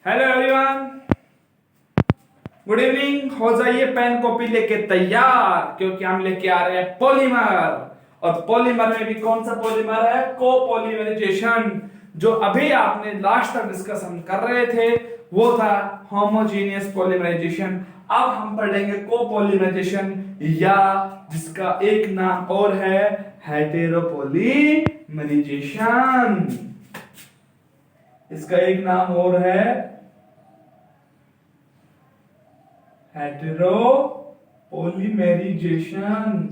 Hello everyone, good evening. हो जाइए pen copy लेके तैयार, क्योंकि हम लेके आ रहे हैं पॉलीमर। और पॉलीमर में भी कौन सा पॉलीमर है? कोपॉलीमराइजेशन। जो अभी आपने लास्ट तक डिस्कशन कर रहे थे वो था होमोजेनियस पॉलीमराइजेशन। अब हम पढ़ेंगे कोपॉलीमराइजेशन, या जिसका एक नाम और है हेटेरोपॉलीमराइजेशन। इसका एक नाम और है हेटेरोपॉलीमराइजेशन।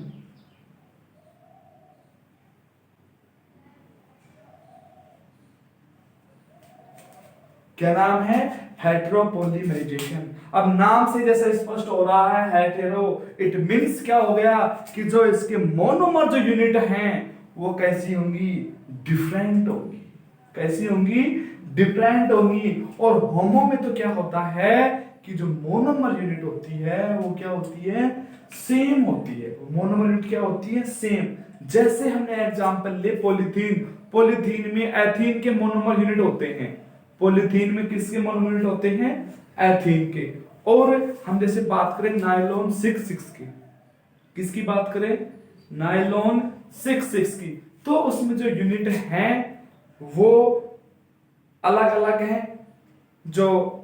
क्या नाम है? हेटेरोपॉलीमराइजेशन। अब नाम से जैसे स्पष्ट हो रहा है हेटेरो, इट मींस क्या हो गया कि जो इसके मोनोमर जो यूनिट हैं वो कैसी होंगी? डिफरेंट होंगी। कैसी होंगी? डिफरेंट होंगी। और होमो में तो क्या होता है कि जो मोनोमर यूनिट होती है वो क्या होती है? सेम होती है। मोनोमर यूनिट क्या होती है? सेम। जैसे हमने एग्जांपल ले पॉलीथीन। पॉलीथीन में एथीन के मोनोमर यूनिट होते हैं। पॉलीथीन में किसके मोनोमर यूनिट होते हैं? एथीन के। और हम जैसे बात करें नायलॉन 6 की, किसकी बात करें? नायलॉन 6 की, तो उसमें जो यूनिट है वो अलग अलग है। जो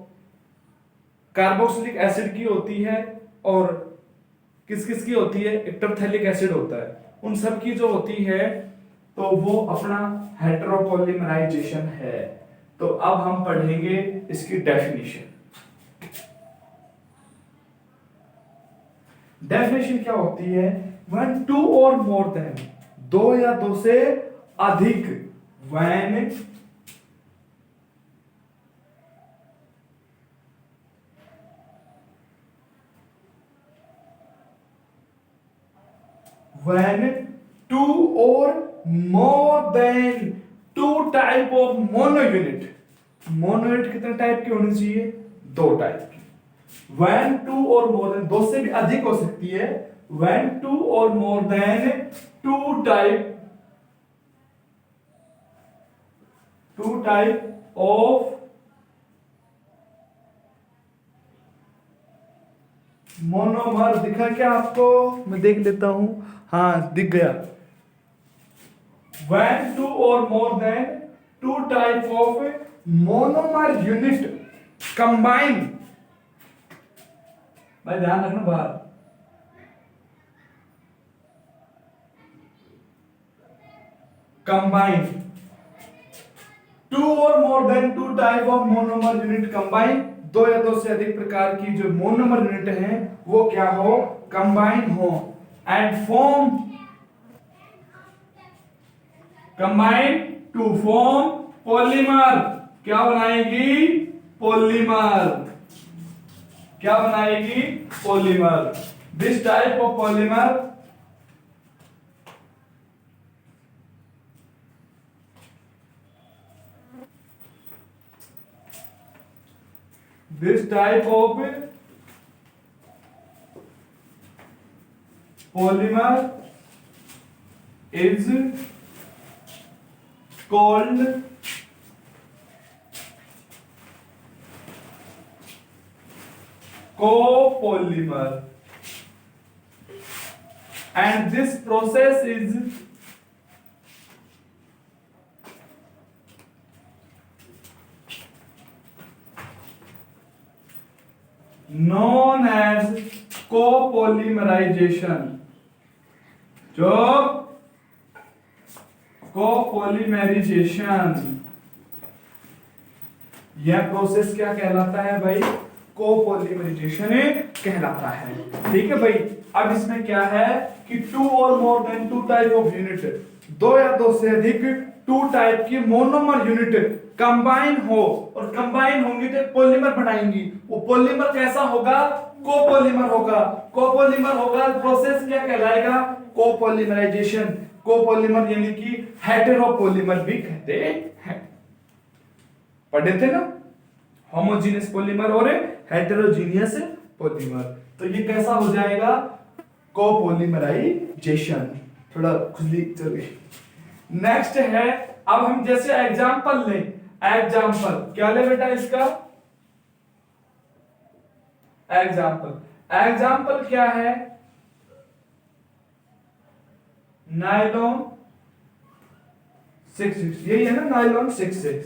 कार्बोक्सिलिक एसिड की होती है और किस किस की होती है? एक टरथेलिक एसिड होता है। उन सब की जो होती है तो वो अपना हेटेरोपॉलीमराइजेशन है। तो अब हम पढ़ेंगे इसकी डेफिनेशन। डेफिनेशन क्या होती है? व्हेन टू और मोर देन, दो या दो से अधिक, when when two or more than two type of monounit। मोनोयूनिट कितने टाइप की होनी चाहिए? दो टाइप की। when two or more than, दो से भी अधिक हो सकती है। when two or more than two type of monomer. दिखा क्या आपको? मैं देख लेता हूं। हाँ, दिख गया। when two or more than two type of monomer unit combine, भाई ध्यान रखना बाहर, combine two or more than two type of monomer unit combine, दो या दो से अधिक प्रकार की जो मोनोमर यूनिट हैं वो क्या हो? कंबाइन हो। And form, combine to form polymer. क्या बनाएगी? पॉलीमर। क्या बनाएगी? Polymer. This type of polymer, this type of polymer is called copolymer, and this process is known as copolymerization। जो कोपॉलीमराइजेशन, यह प्रोसेस क्या कहलाता है भाई? कोपॉलीमराइजेशन कहलाता है। ठीक है भाई। अब इसमें क्या है कि टू और more than two type of unit, दो या दो से अधिक टू टाइप की मोनोमर यूनिट कंबाइन हो, और कंबाइन होंगी तो पॉलीमर बनाएंगी। वो पॉलीमर कैसा होगा? कोपॉलीमर होगा। कोपॉलीमर होगा, प्रोसेस क्या कहलाएगा? कोपॉलीमराइजेशन। कोपॉलीमर यानी कि हेटेरोपॉलीमर भी कहते हैं। पढ़े थे ना, होमोजेनियस पॉलीमर और हेटेरोजेनियस पॉलीमर। तो ये कैसा हो जाएगा? कोपॉलीमराइजेशन। थोड़ा खुजली चल गई। नेक्स्ट है, अब हम जैसे एग्जांपल लें। एग्जांपल क्या ले बेटा इसका? एग्जाम्पल एग्जाम्पल क्या है? नायलॉन 66, यही है ना नायलॉन 66,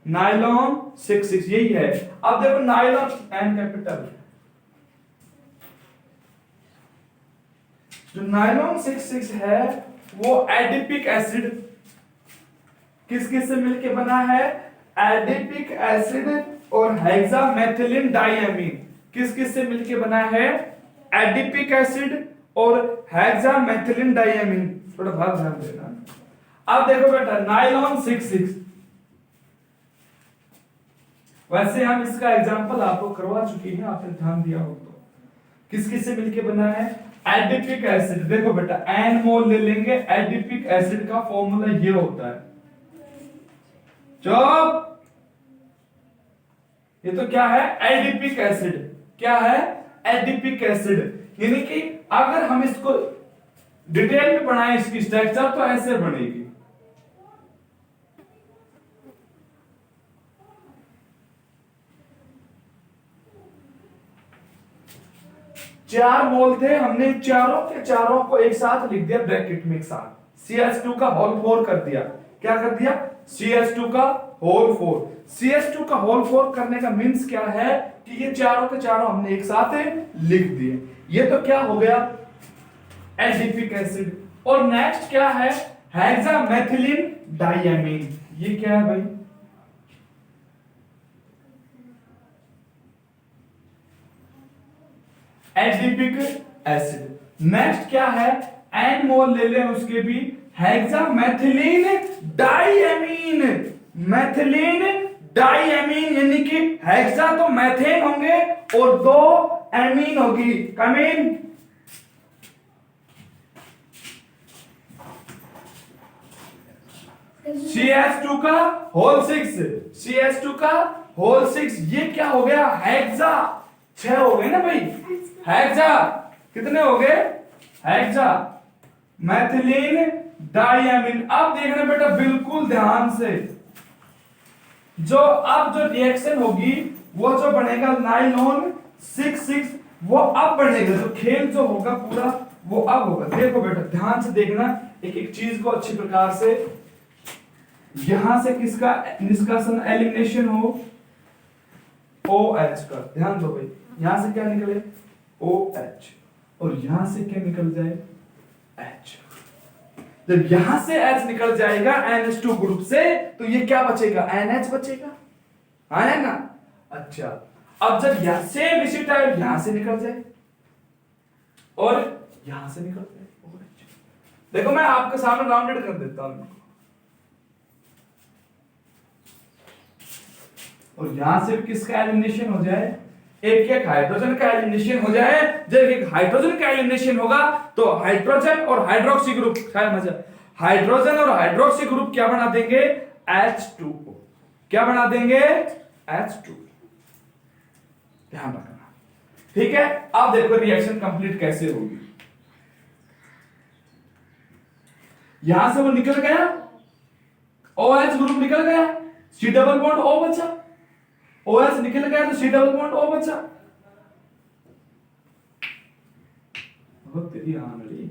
नायलॉन 66 यही है। अब देखो नायलॉन एन कैपिटल, जो नायलॉन 66 है वो एडिपिक एसिड किस किस से मिलके बना है? एडिपिक एसिड और हेक्सामेथिलीन डाइएमीन किस किस से मिलके बना है? एडिपिक एसिड और हेक्सामेथिलीन डाइएमीन। थोड़ा भाग ध्यान देना। अब देखो बेटा नायलॉन 66, वैसे हम इसका एग्जांपल आपको करवा चुकी है, आपने ध्यान दिया हो तो। किस किस से मिलके बना है? Adipic acid. देखो बेटा एन मोल ले लेंगे, एडिपिक एसिड का फॉर्मूला ये होता है, चुप, ये तो क्या है? Adipic acid. क्या है? Adipic acid. यानी कि अगर हम इसको डिटेल में पढ़ाएं इसकी स्ट्रक्चर तो ऐसे बनेगी। चार मोल थे, हमने चारों के चारों को एक साथ लिख दिया ब्रैकेट में एक साथ, CH2 का होल 4 कर दिया। क्या कर दिया? CH2 का होल 4। CH2 का होल 4 करने का मीन्स क्या है कि ये चारों के चारों हमने एक साथ लिख दिए। ये तो क्या हो गया? Adipic acid. और नेक्स्ट क्या है? Hexamethylene diamine. ये क्या है भाई? Adipic acid. नेक्स्ट क्या है? एन मोल ले लें उसके भी, हेक्सामेथिलीन डाइएमीन। मेथिलीन डाइएमीन, यानी कि हेक्सा तो मैथेन होंगे और दो एमीन होगी, कमीन। CH2 का होल 6, CH2 का होल 6, ये क्या हो गया? हेक्सा। 6 हो गए ना भाई? हेक्सा कितने हो गए? Hexa मैथिलीन diamine. अब देखना बेटा बिल्कुल ध्यान से, जो अब जो रिएक्शन होगी वो जो बनेगा नायलॉन 66, वो अब बनेगा। जो खेल जो होगा पूरा वो अब होगा। देखो बेटा ध्यान से देखना एक एक चीज को अच्छी प्रकार से। यहां से किसका निष्कासन एलिमिनेशन हो? OH का। ध्यान दो भाई, यहां से क्या निकले? OH, और यहां से क्या निकल जाए? H। जब यहां से H निकल जाएगा NH2 ग्रुप से, तो ये क्या बचेगा? NH बचेगा, है ना? अच्छा, अब जब यहां से विसिटाइल यहां से निकल जाए और यहां से निकल जाए OH। देखो मैं आपके सामने राउंडेड कर देता हूं, और यहां से भी किसका एलिमिनेशन हो जाए? एक एक हाइड्रोजन का एलिमिनेशन हो जाए। जब एक हाइड्रोजन का एलिमिनेशन होगा तो हाइड्रोजन और हाइड्रोक्सी ग्रुप, हाइड्रोजन और हाइड्रोक्सी ग्रुप क्या बना देंगे? H2O। क्या बना देंगे? H2। ध्यान रखना, ठीक है। अब देखो रिएक्शन कंप्लीट कैसे होगी। यहां से वो निकल गया, OH ग्रुप निकल गया, C डबल बॉन्ड O बचा। OH निकल गया तो C डबल बॉन्ड O बचा। तेरी आंगली,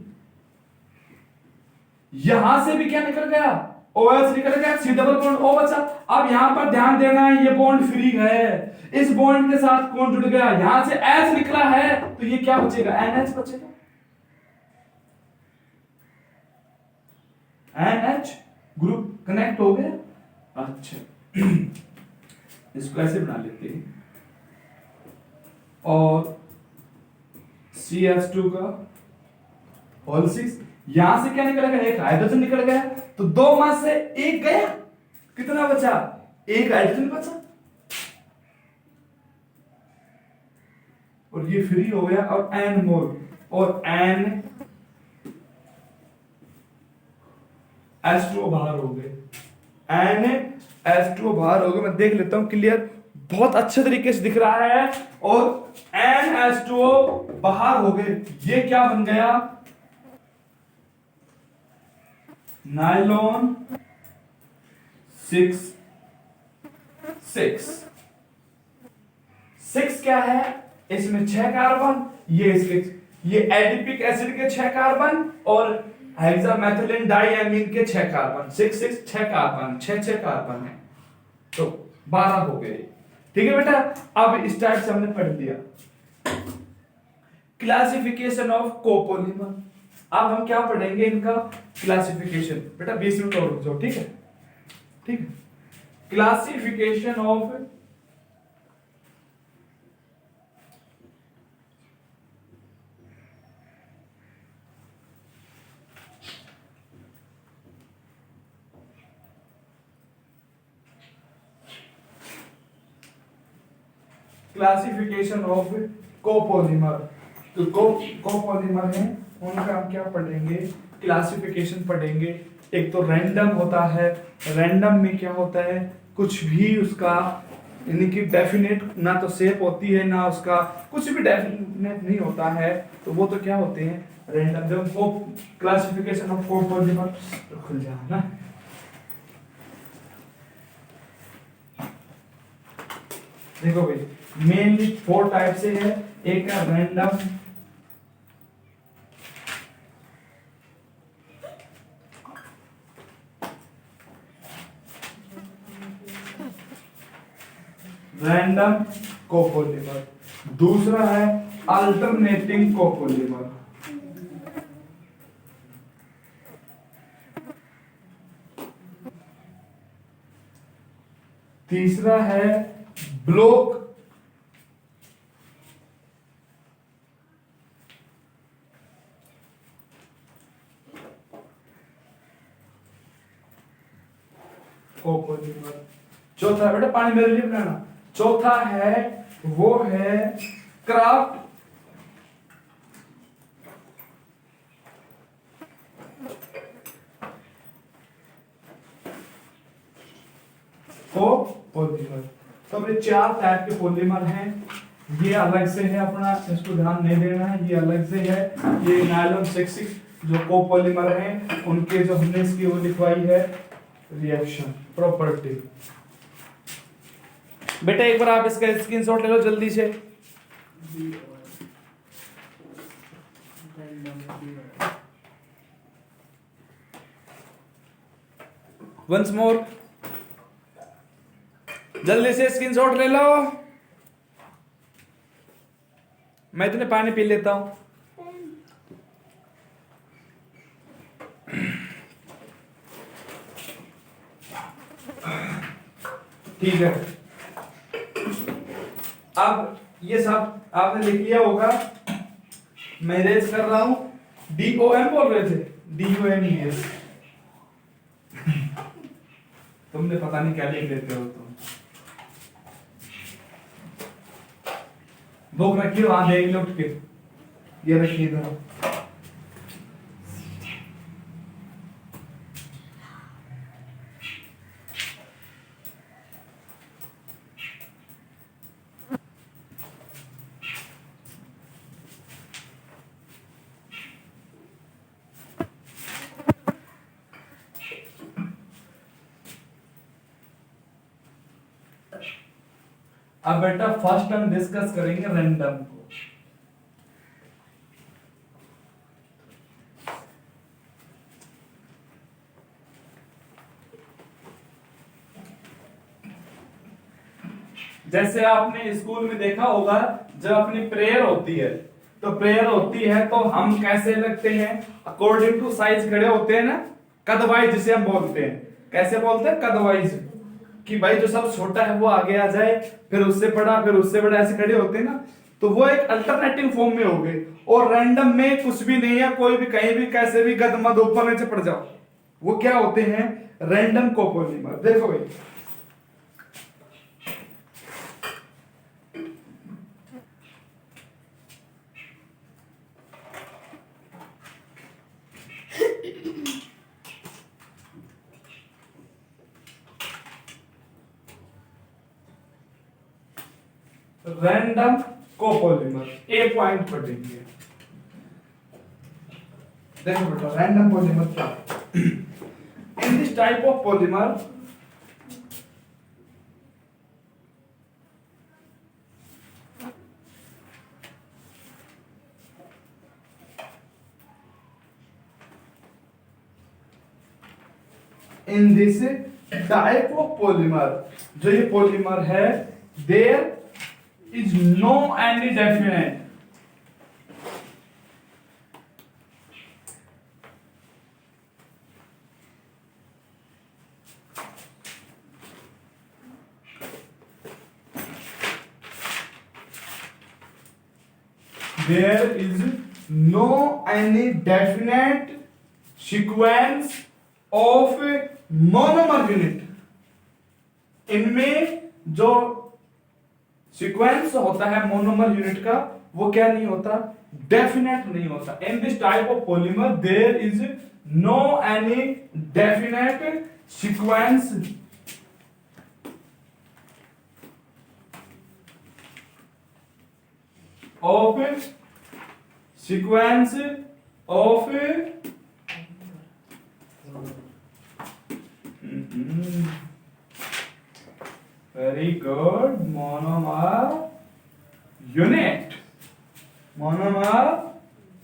यहां से भी क्या निकल गया? OH निकल गया, C डबल बॉन्ड O बचा। अब यहां पर ध्यान देना है, ये बॉन्ड फ्री है, इस बॉन्ड के साथ कौन जुड़ गया? यहां से H निकला है, तो ये क्या बचेगा? NH बचेगा। NH ग्रुप कनेक्ट हो गया। अच्छा इसको ऐसे बना लेते हैं, और CH2 का होल 6, यहां से क्या निकलेगा? एक हाइड्रोजन निकल गया, तो दो में से एक गया, कितना बचा? एक हाइड्रोजन बचा, और ये फ्री हो गया, और N मोल, और NH2O बाहर हो गए, NH2O बाहर हो गए। मैं देख लेता हूं क्लियर, बहुत अच्छे तरीके से दिख रहा है, और NH2O बाहर हो गए। ये क्या बन गया? नायलॉन 6 क्या है? इसमें 6 कार्बन, ये एडिपिक एसिड के 6 कार्बन और हेक्सामेथिलीन डाइएमीन के 6 कार्बन, 6 कार्बन, 6 कार्बन है, तो 12 हो गए। ठीक है बेटा, अब इस टाइप से हमने पढ़ लिया। क्लासिफिकेशन ऑफ कोपोलीमर, अब हम क्या पढ़ेंगे, इनका क्लासिफिकेशन। बेटा 20 मिनट और रुक जाओ, ठीक है, ठीक है। Classification of classification of copolymer, तो कोपोलीमर है, उनका हम क्या पढ़ेंगे, क्लासिफिकेशन पढ़ेंगे। एक तो रैंडम होता है, रैंडम में क्या होता है, कुछ भी उसका यानी कि डेफिनेट ना तो शेप होती है ना उसका कुछ भी डेफिनेट नहीं होता है, तो वो तो क्या होते हैं, रैंडम। जब वो क्लासिफिकेशन ऑफ कोपोलीमर खुल जाए ना, देखो भाई मेनली 4 टाइप से है। एक है रैंडम, रैंडम कोपोलीमर, दूसरा है अल्टरनेटिंग कोपोलीमर, तीसरा है ब्लॉक कोपोलीमर, चौथा बेटा पानी मेरे लिए बनाना, चौथा है वो है क्राफ्ट कोपोलीमर। तो ये 4 टाइप के पॉलीमर हैं, ये अलग से है अपना, इसको ध्यान नहीं देना है, ये अलग से है। ये नायलॉन 6 जो कोपोलीमर हैं उनके जो हमने इसकी वो लिखवाई है रिएक्शन प्रॉपर्टी। बेटा एक बार आप इसका स्क्रीनशॉट ले लो जल्दी से। वंस मोर, जल्दी से स्क्रीनशॉट ले लो। मैं इतने पानी पी लेता हूं। ठीक है, अब ये सब आपने लिख लिया होगा। मैं रेज कर रहा हूं, DOM बोल रहे थे, DOMES। तुमने पता नहीं क्या लिख लेते हो तुम। बुक रखिए वहां, देख लो उठ के, ये रखिए इधर। अब बेटा फर्स्ट हम डिस्कस करेंगे रैंडम को। जैसे आपने स्कूल में देखा होगा, जब अपनी प्रेयर होती है तो हम कैसे लगते हैं, अकॉर्डिंग टू साइज खड़े होते हैं ना, कदवाइज जिसे हम बोलते हैं। कैसे बोलते हैं, कदवाइज, कि भाई जो सब छोटा है वो आगे आ जाए, फिर उससे बड़ा, फिर उससे बड़ा, ऐसे खड़े होते हैं ना। तो वो एक अल्टरनेटिव फॉर्म में हो गए। और रैंडम में कुछ भी नहीं है, कोई भी कहीं भी कैसे भी गद मद ऊपर नीचे पड़ जाओ, वो क्या होते हैं, रैंडम कोपोलीमर। देखो भाई रैंडम कोपोलीमर, ए पॉइंट पर देखिए। देखो बेटा रैंडम पॉलीमर क्या, in this type of polymer in this type of polymer, जो ये पॉलीमर है, there is no any definite there is no any definite sequence of monomer unit. इनमें जो सीक्वेंस होता है मोनोमर यूनिट का, वो क्या नहीं होता, डेफिनेट नहीं होता. In this type of polymer there is no any definite sequence of sequence of very good monomer unit, monomer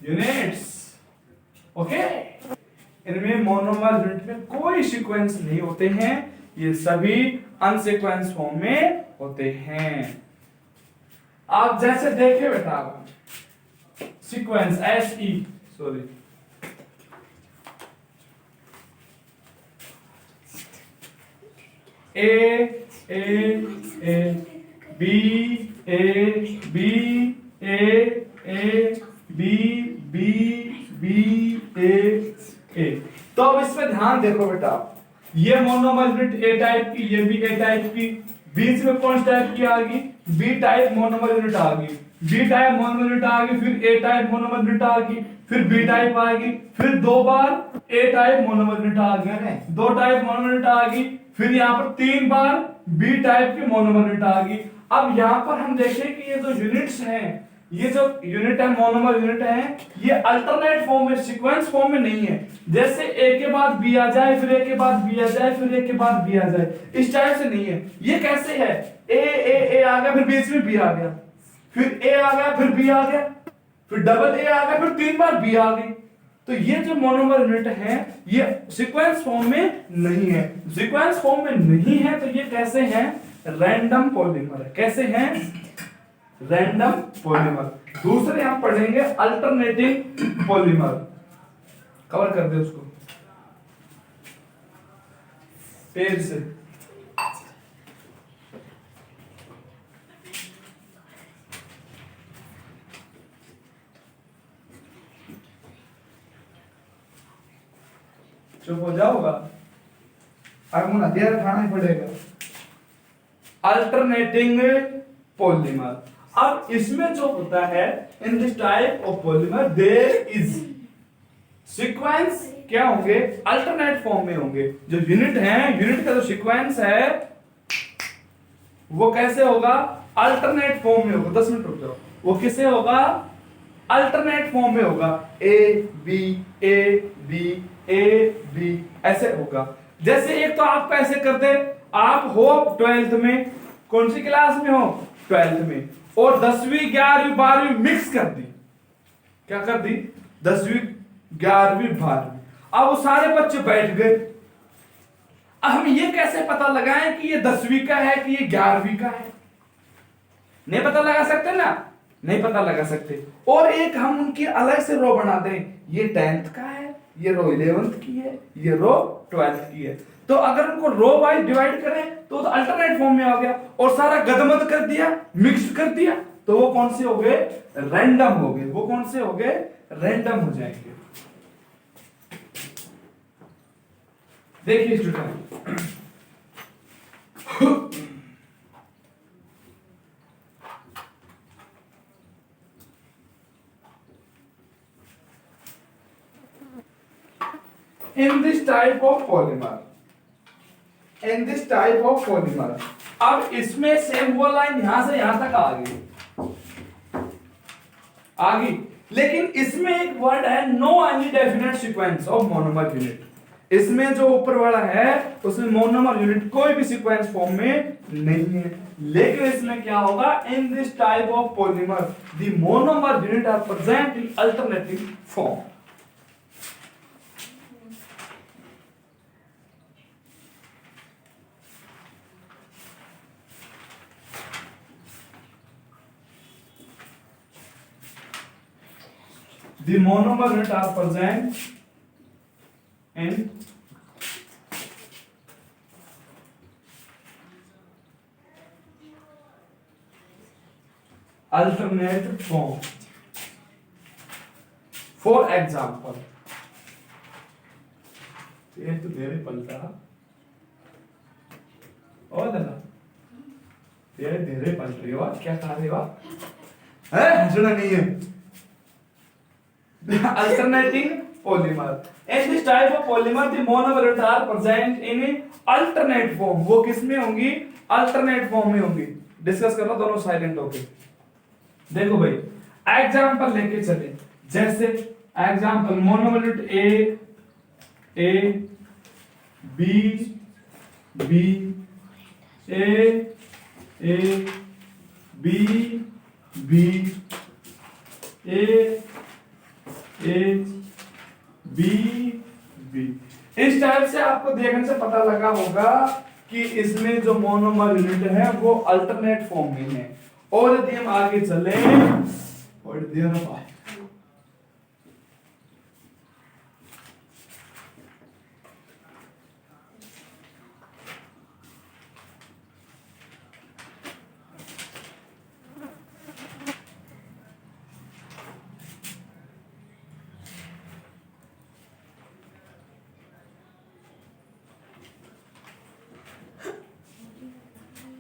units. Okay, इनमें मोनोमर यूनिट में कोई सीक्वेंस नहीं होते हैं, ये सभी अनसीक्वेंस फॉर्म में होते हैं. आप जैसे देखे बेटा, sequence SE sorry A B A B A B B B A. तो अब इसमें ध्यान देखो बेटा, ये मोनोमर यूनिट A टाइप की, ये भी A टाइप की, बीच में कौन सी टाइप की आ गई, बी टाइप मोनोमर यूनिट आ गई, बी टाइप मोनोमर यूनिट आ गई, फिर ए टाइप मोनोमर यूनिट आ गई, फिर बी टाइप आ गई, फिर दो बार ए टाइप मोनोमर यूनिट आ गई, दो टाइप मोनोमर यूनिट आ गई, फिर यहाँ पर तीन बार बी टाइप की मोनोमर यूनिट आ गई. अब यहाँ पर हम देखें कि ये जो यूनिट्स हैं, ये जो यूनिट है मोनोमर यूनिट है, ये अल्टरनेट फॉर्म में, सीक्वेंस फॉर्म में नहीं है. जैसे ए के बाद बी आ जाए, फिर ए के बाद बी आ जाए, फिर ए के बाद बी आ जाए, इस टाइप से नहीं है. ये कैसे है, ए आ गया, फिर बीच में बी आ गया, फिर ए आ गया, फिर बी आ गया, फिर डबल ए आ गया, फिर तीन बार बी आ गई. तो ये जो मोनोमर यूनिट है, ये सीक्वेंस फॉर्म में नहीं है. सीक्वेंस फॉर्म में नहीं है तो ये कैसे हैं, रैंडम पॉलीमर. कैसे हैं, रैंडम पॉलीमर. दूसरे हम पढ़ेंगे अल्टरनेटिंग पॉलीमर. कवर कर दे उसको पेज से. चुप हो जाओगा, आगमन अध्ययन उठाना ही पड़ेगा. Alternating polymer. अब इसमें जो होता है, in this type of polymer there is sequence क्या होंगे, अल्टरनेट फॉर्म में होंगे. जो यूनिट है, यूनिट का जो सीक्वेंस है वो कैसे होगा, अल्टरनेट फॉर्म में होगा. 10 मिनट रुक जाओ. वो किसे होगा, अल्टरनेट फॉर्म में होगा. ए बी ऐसे होगा. जैसे एक तो आप कैसे करते, आप हो 12th में, कौन सी क्लास में हो, 12th में, और 10वीं 11वीं 12वीं मिक्स कर दी. क्या कर दी, 10वीं 11वीं 12वीं. अब वो सारे बच्चे बैठ गए. अब हम ये कैसे पता लगाएं कि ये 10वीं का है कि ये 11वीं का है, नहीं पता लगा सकते ना, नहीं पता लगा सकते. और एक हम उनकी अलग से रो बना दें, ये 10th का है, ये रो 11th की है, ये रो 12th की है. तो अगर उनको रो वाइज डिवाइड करें तो अल्टरनेट फॉर्म में आ गया, और सारा गदमद कर दिया, मिक्स कर दिया, तो वो कौन से हो गए, रैंडम हो गए. वो कौन से हो गए, रैंडम हो जाएंगे. देखिए student, in this type of polymer, in this type of polymer. अब इसमें से वो लाइन यहां से यहां तक आ गई, लेकिन इसमें एक वर्ड है, no any definite sequence of monomer unit. इसमें जो ऊपर वाला है उसमें मोनोमर यूनिट कोई भी सीक्वेंस फॉर्म में नहीं है. लेकिन इसमें क्या होगा, in this type of polymer the monomer unit are present in alternative form. The monomer unit are present in alternate form. For example, ये तो धीरे पलटा और दादा धीरे धीरे पलट रही हो, क्या खा रही हो है? हंसना नहीं है। Alternating polymer. In this type of polymer, the monomers are present in alternate form. वो किस में होंगी? Alternate form में होंगी। डिस्कस करना दोनों साइलेंट होके। देखो भाई, एग्जाम्पल लेके चले। जैसे example monomer A B B A B B A B B. इस टाइप से आपको देखने से पता लगा होगा कि इसमें जो मोनोमर यूनिट है वो अल्टरनेट फॉर्म में है। और यदि हम आगे चले और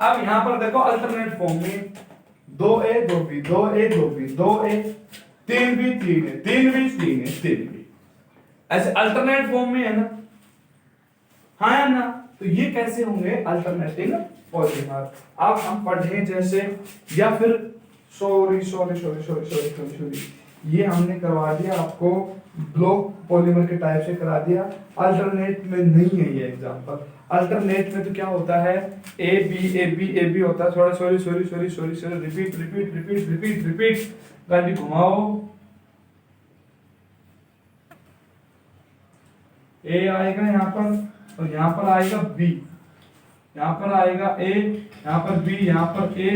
अब यहां पर देखो अल्टरनेट फॉर्म में 2a 2b 2a 2b 2a 3b 3a 3b 3a 3b ऐसे अल्टरनेट फॉर्म में है ना। हाँ है ना, तो ये कैसे होंगे अल्टरनेटिंग पॉलीमर। अब हम पढ़े जैसे या फिर सॉरी ये हमने करवा दिया आपको ब्लॉक पॉलीमर के टाइप से करा दिया। अल्टरनेट में नहीं है ये एग्जांपल। अल्टरनेट में तो क्या होता है ए बी होता है। थोड़ा सॉरी रिपीट गाड़ी घुमाओ। ए आएगा यहाँ पर और यहाँ पर आएगा बी, यहाँ पर आएगा ए, यहाँ पर बी, यहाँ पर ए,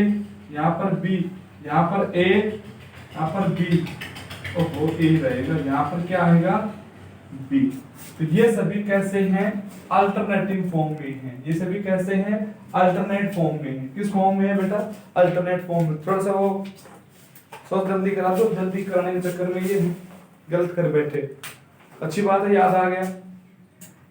यहाँ पर बी, यहाँ पर ए, यहाँ पर बी और वो ए रहेगा। यहाँ पर क्या आएगा बी। तो ये सभी कैसे हैं अल्टरनेटिंग फॉर्म में हैं। ये सभी कैसे हैं अल्टरनेट फॉर्म में हैं। किस फॉर्म में है बेटा अल्टरनेट फॉर्म में। थोड़ा सा वो सोच जल्दी करा दो, जल्दी कराने के चक्कर में ये गलत कर बैठे। अच्छी बात है याद आ गया।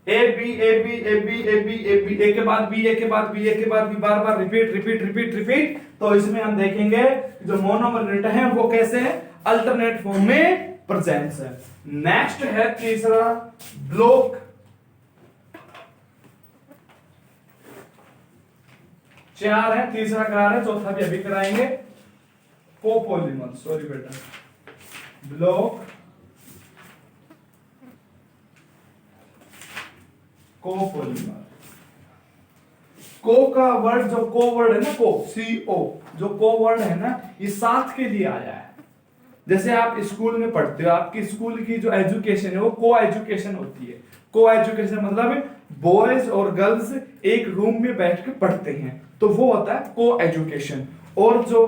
A B A B A B A B A B A के बाद बी ए के बाद बी ए के बाद बी बार बार रिपीट। तो इसमें हम देखेंगे जो मोनोमर यूनिट है वो कैसे अल्टरनेट फॉर्म में प्रेजेंट है। नेक्स्ट है तीसरा ब्लॉक। चार है, तीसरा करा रहे, चौथा भी अभी कराएंगे। कोपॉलीमर, सॉरी बेटा, ब्लॉक कोपॉलीमर। को का वर्ड जो को वर्ड है ना, को CO जो को वर्ड है ना, ये साथ के लिए आया है। जैसे आप स्कूल में पढ़ते हो, आपकी स्कूल की जो एजुकेशन है वो को एजुकेशन होती है। को एजुकेशन मतलब बॉयज और गर्ल्स एक रूम में बैठ के पढ़ते हैं, तो वो होता है को एजुकेशन। और जो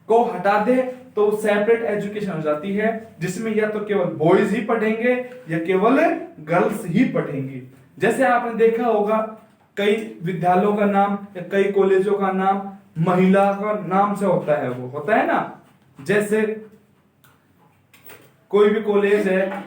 को हटा दे तो सेपरेट एजुकेशन हो जाती है, जिसमें या तो केवल बॉयज ही पढ़ेंगे या केवल गर्ल्स ही पढ़ेंगी। जैसे आपने देखा होगा कई विद्यालयों का नाम या कई कॉलेजों का नाम महिला का नाम से होता है, वो होता है ना। जैसे कोई भी कॉलेज है,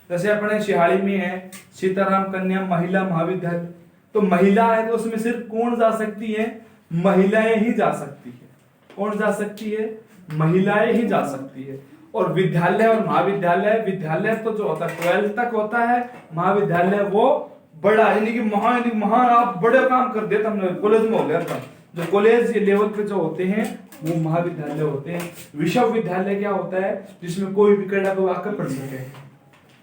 जैसे अपने शिहाड़ी में है सीताराम कन्या महिला महाविद्यालय, तो महिला है तो उसमें सिर्फ कौन जा सकती है, महिलाएं ही जा सकती है। कौन जा सकती है, महिलाएं ही जा सकती है। और विद्यालय और महाविद्यालय, विद्यालय तो जो होता है 12th तक होता है, महाविद्यालय वो बड़ा यानी कि महान आप बड़े काम कर देते हमने कॉलेज में हो गया था। जो कॉलेज लेवल पे जो होते हैं वो महाविद्यालय होते हैं। विश्वविद्यालय क्या होता है, जिसमें कोई भी कैडा को आकर पढ़ सके,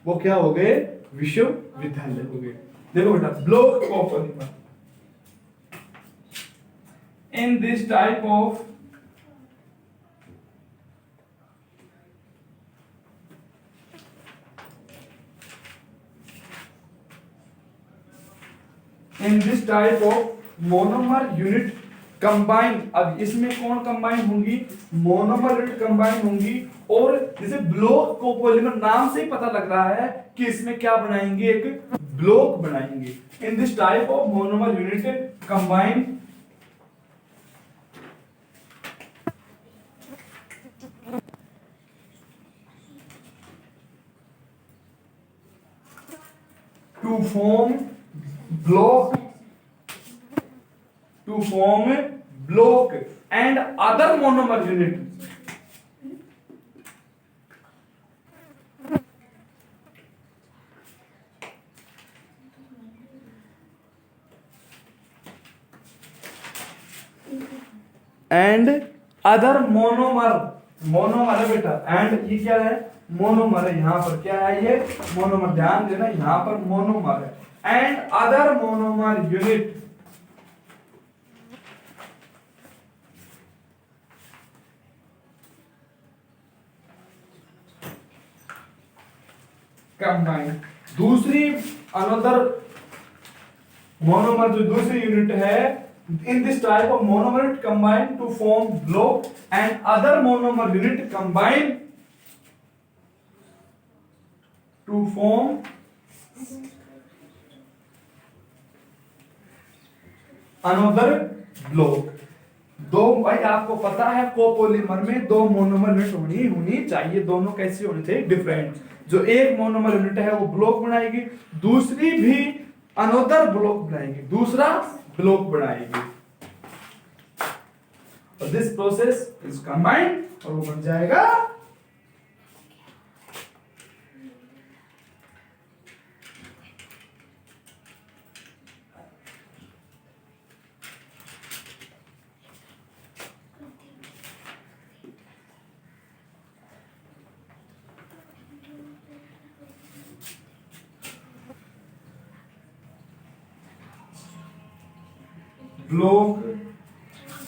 वो क्या हो गए विश्वविद्यालय हो गए। देखो बेटा block copolymer in this type of monomer unit combine, अब इसमें कौन कंबाइन होंगी, मोनोमर यूनिट कंबाइन होंगी, और जैसे ब्लॉक कोपॉलीमर नाम से ही पता लग रहा है कि इसमें क्या बनाएंगे, एक ब्लॉक बनाएंगे। इन this type of monomer unit combine to form block and other monomer unit. And other monomer है बेटा, एंड ये क्या है, मोनोमर है, यहां पर क्या है, ये मोनोमर, ध्यान देना यहां पर मोनोमर है, and other monomer unit combine. दूसरी अनदर मोनोमर जो दूसरी यूनिट है, in this type of monomer unit combine to form block and other monomer unit combine to form another block। दो भाई आपको पता है कोपोलीमर में दो मोनोमर यूनिट होनी चाहिए, दोनों कैसी होनी चाहिए, डिफरेंट। जो एक मोनोमर यूनिट है वो ब्लॉक बनाएगी, दूसरी भी अनदर ब्लॉक बनाएगी, दूसरा ब्लॉक बनाएगी, और दिस प्रोसेस इज कंबाइंड, और वो बन जाएगा ब्लॉक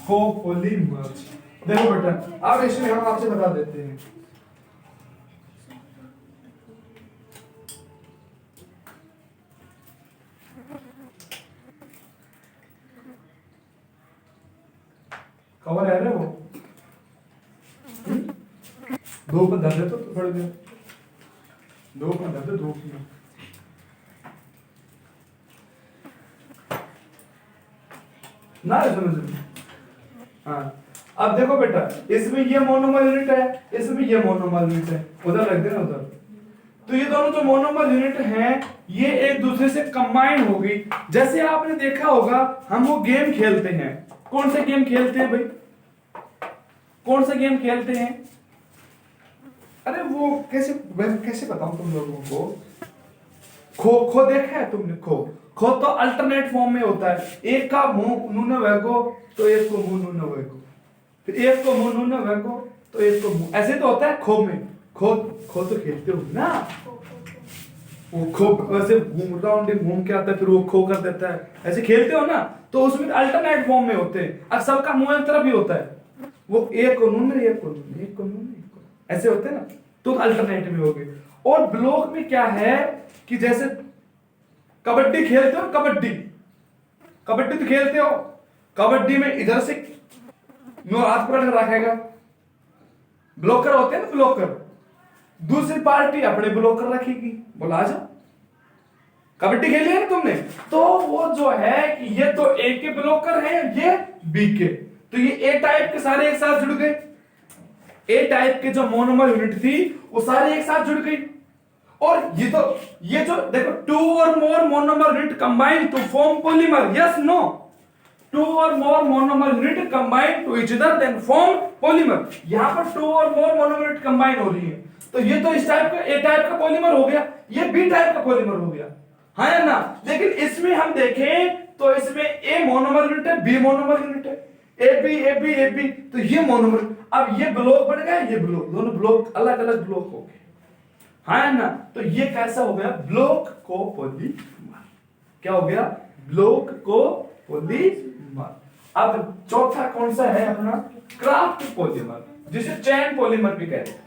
कोपोलीमर। देखो बेटा, अब इसमें हम आपसे बता देते हैं, कवर है वो दो पर धर दे तो थोड़ी देर, दो पर धर दे, दो ना समझ। हाँ, अब देखो बेटा, इसमें ये मोनोमर यूनिट है, इसमें ये मोनोमर यूनिट है, उधर रख देना उधर। तो ये दोनों जो मोनोमर यूनिट हैं ये एक दूसरे से कंबाइन हो गई। जैसे आपने देखा होगा हम वो गेम खेलते हैं, कौन से गेम खेलते हैं भाई, कौन सा गेम खेलते हैं, अरे वो कैसे बताऊं तुम लोगों को, खो खो देखा है तुमने, खो खो तो अल्टरनेट फॉर्म में होता है, एक का मुंह नूना वैगो तो एक को मुंह नूना वैगो, फिर एक को मुंह नूना वैगो तो एक को मुंह, ऐसे तो होता है खो में। खो खो तो खेलते हो ना, वो खो वैसे घूम के आता है, फिर वो खो कर देता है, ऐसे खेलते हो ना, तो उसमें अल्टरनेट फॉर्म में होते हैं, और सबका मुंह एक तरफ ही होता है, वो एक को नूना एक को नूना एक को नूना एक को, ऐसे होते हैं ना, तो अल्टरनेट में हो गए। और ब्लॉक में क्या है कि जैसे कबड्डी खेलते हो, कबड्डी तो खेलते हो, कबड्डी में इधर से हाथ पकड़ कर रखेगा, ब्लॉकर होते हैं ना, ब्लॉकर, दूसरी पार्टी अपने ब्लॉकर रखेगी, बोला आ जाओ। कबड्डी खेली है ना तुमने, तो वो जो है कि ये तो ए के ब्लॉकर हैं, ये बी के, तो ये ए टाइप के सारे एक साथ जुड़ गए, ए टाइप के जो मोनोमर यूनिट थी वो सारे एक साथ जुड़ गई। और ये जो देखो, टू और more monomer unit combine to form polymer, yes no, two और more monomer unit combine to each other then form polymer. यहां पर टू और मोर मोनोमर यूनिट कंबाइन हो रही है, तो ये तो इस टाइप का ए टाइप का पॉलीमर हो गया, ये बी टाइप का पॉलीमर हो गया, है ना। लेकिन इसमें हम देखें तो इसमें ए मोनोमर यूनिट है, बी मोनोमर यूनिट है, ए बी, तो ये मोनोमर, अब ये ब्लॉक बन गया, ये ब्लॉक, दोनों ब्लॉक अलग अलग ब्लॉक हो गए, है ना। तो ये कैसा हो गया, ब्लॉक को पॉलीमर, क्या हो गया, ब्लॉक को पॉलीमर। अब चौथा कौन सा है अपना, क्राफ्ट पॉलीमर, जिसे चैन पॉलीमर भी कहते हैं।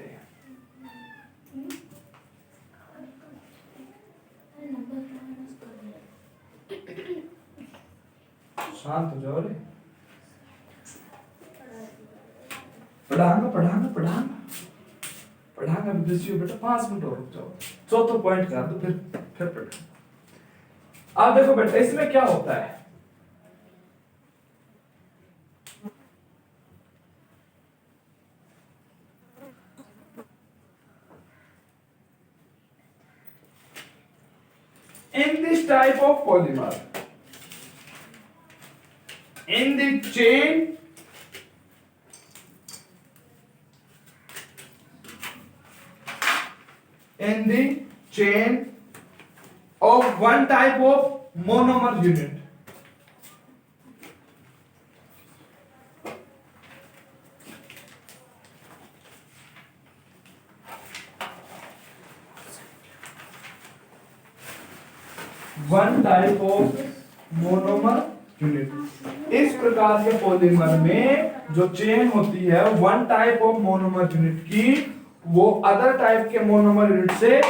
शांत हो जाओ रे। पढ़ाऊंगा पढ़ाऊंगा पढ़ाऊंगा पढ़ाऊंगा बिजी हो बेटा, 5 मिनट और रुक जाओ, चौथा पॉइंट कर दो फिर पढ़ा। अब देखो बेटा इसमें क्या होता है, in this type of polymer, in the chain of one type of monomer unit, one type of monomer unit, इस प्रकार के पॉलीमर में जो चेन होती है one type of monomer unit की, वो अदर टाइप के मोनोमर यूनिट से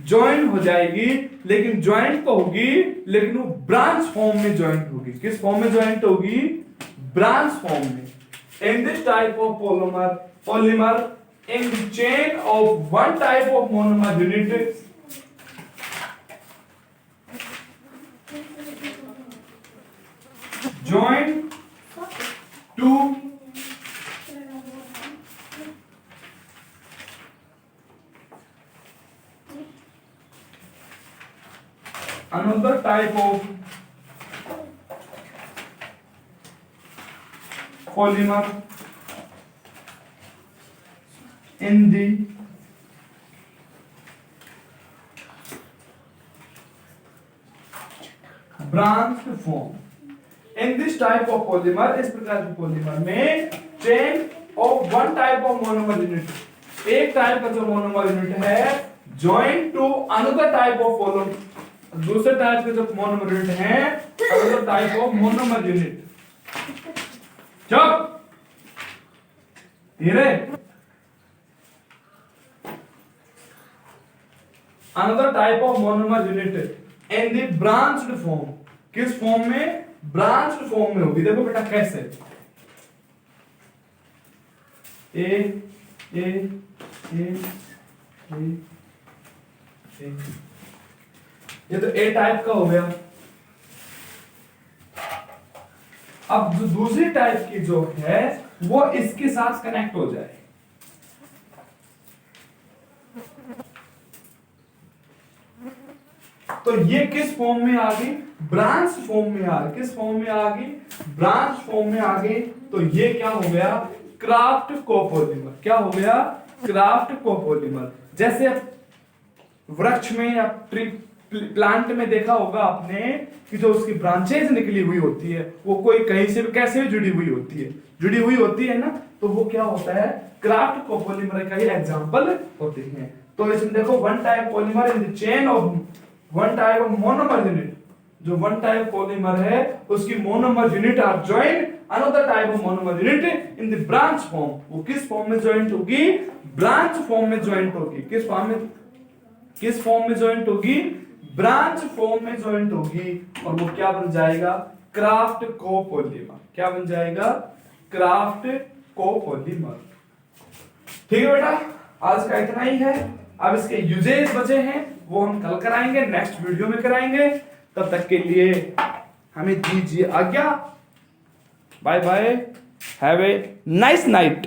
ज्वाइन हो जाएगी, लेकिन ज्वाइंट तो होगी लेकिन वो ब्रांच फॉर्म में ज्वाइंट होगी। किस फॉर्म में ज्वाइंट होगी? ब्रांच फॉर्म में। इन this type of polymer in the chain of one type of monomer unit join to another type of polymer in the branched form। In this type of polymer, इस प्रकार के polymer में chain of one type of monomer unit, एक type का जो monomer unit है join to another type of polymer, दूसरे type के जो मोनोमर यूनिट है another type of monomer unit. चुप धीरे। Another type of monomer unit in the branched form, किस फॉर्म में? ब्रांच फॉर्म में होगी। देखो बेटा कैसे, ए ए ए ए ए, ये तो ए टाइप का हो गया। अब जो दूसरी टाइप की जो है वो इसके साथ कनेक्ट हो जाए, तो ये किस फॉर्म में आ गई? ब्रांच फॉर्म में आ गई। किस फॉर्म में आ गई? ब्रांच फॉर्म में आ गई। तो ये क्या हो गया? Craft copolymer. क्या हो गया? Craft copolymer. जैसे वृक्ष में या ट्री प्लांट में देखा होगा आपने कि जो उसकी ब्रांचेज निकली हुई होती है वो कोई कहीं से भी कैसे भी जुड़ी हुई होती है ना, तो वो क्या होता है? क्राफ्ट कोपॉलीमर का ही एग्जांपल होते हैं। तो इसमें देखो one type polymer in the chain of one type of monomer unit, जो वन टाइप पॉलीमर है उसकी monomer unit are joint another type of monomer unit in the branch form. वो किस फॉर्म में जॉइंट होगी? ब्रांच फॉर्म में joint होगी। किस फॉर्म में जॉइंट होगी? ब्रांच फॉर्म में जॉइंट होगी, और वो क्या बन जाएगा? Craft copolymer. क्या बन जाएगा? Craft copolymer. ठीक है बेटा, आज का इतना ही है। अब इसके यूजेज बचे हैं वो हम कल कराएंगे, नेक्स्ट वीडियो में कराएंगे। तब तक के लिए हमें दीजिए आज्ञा। Bye bye, have a nice night.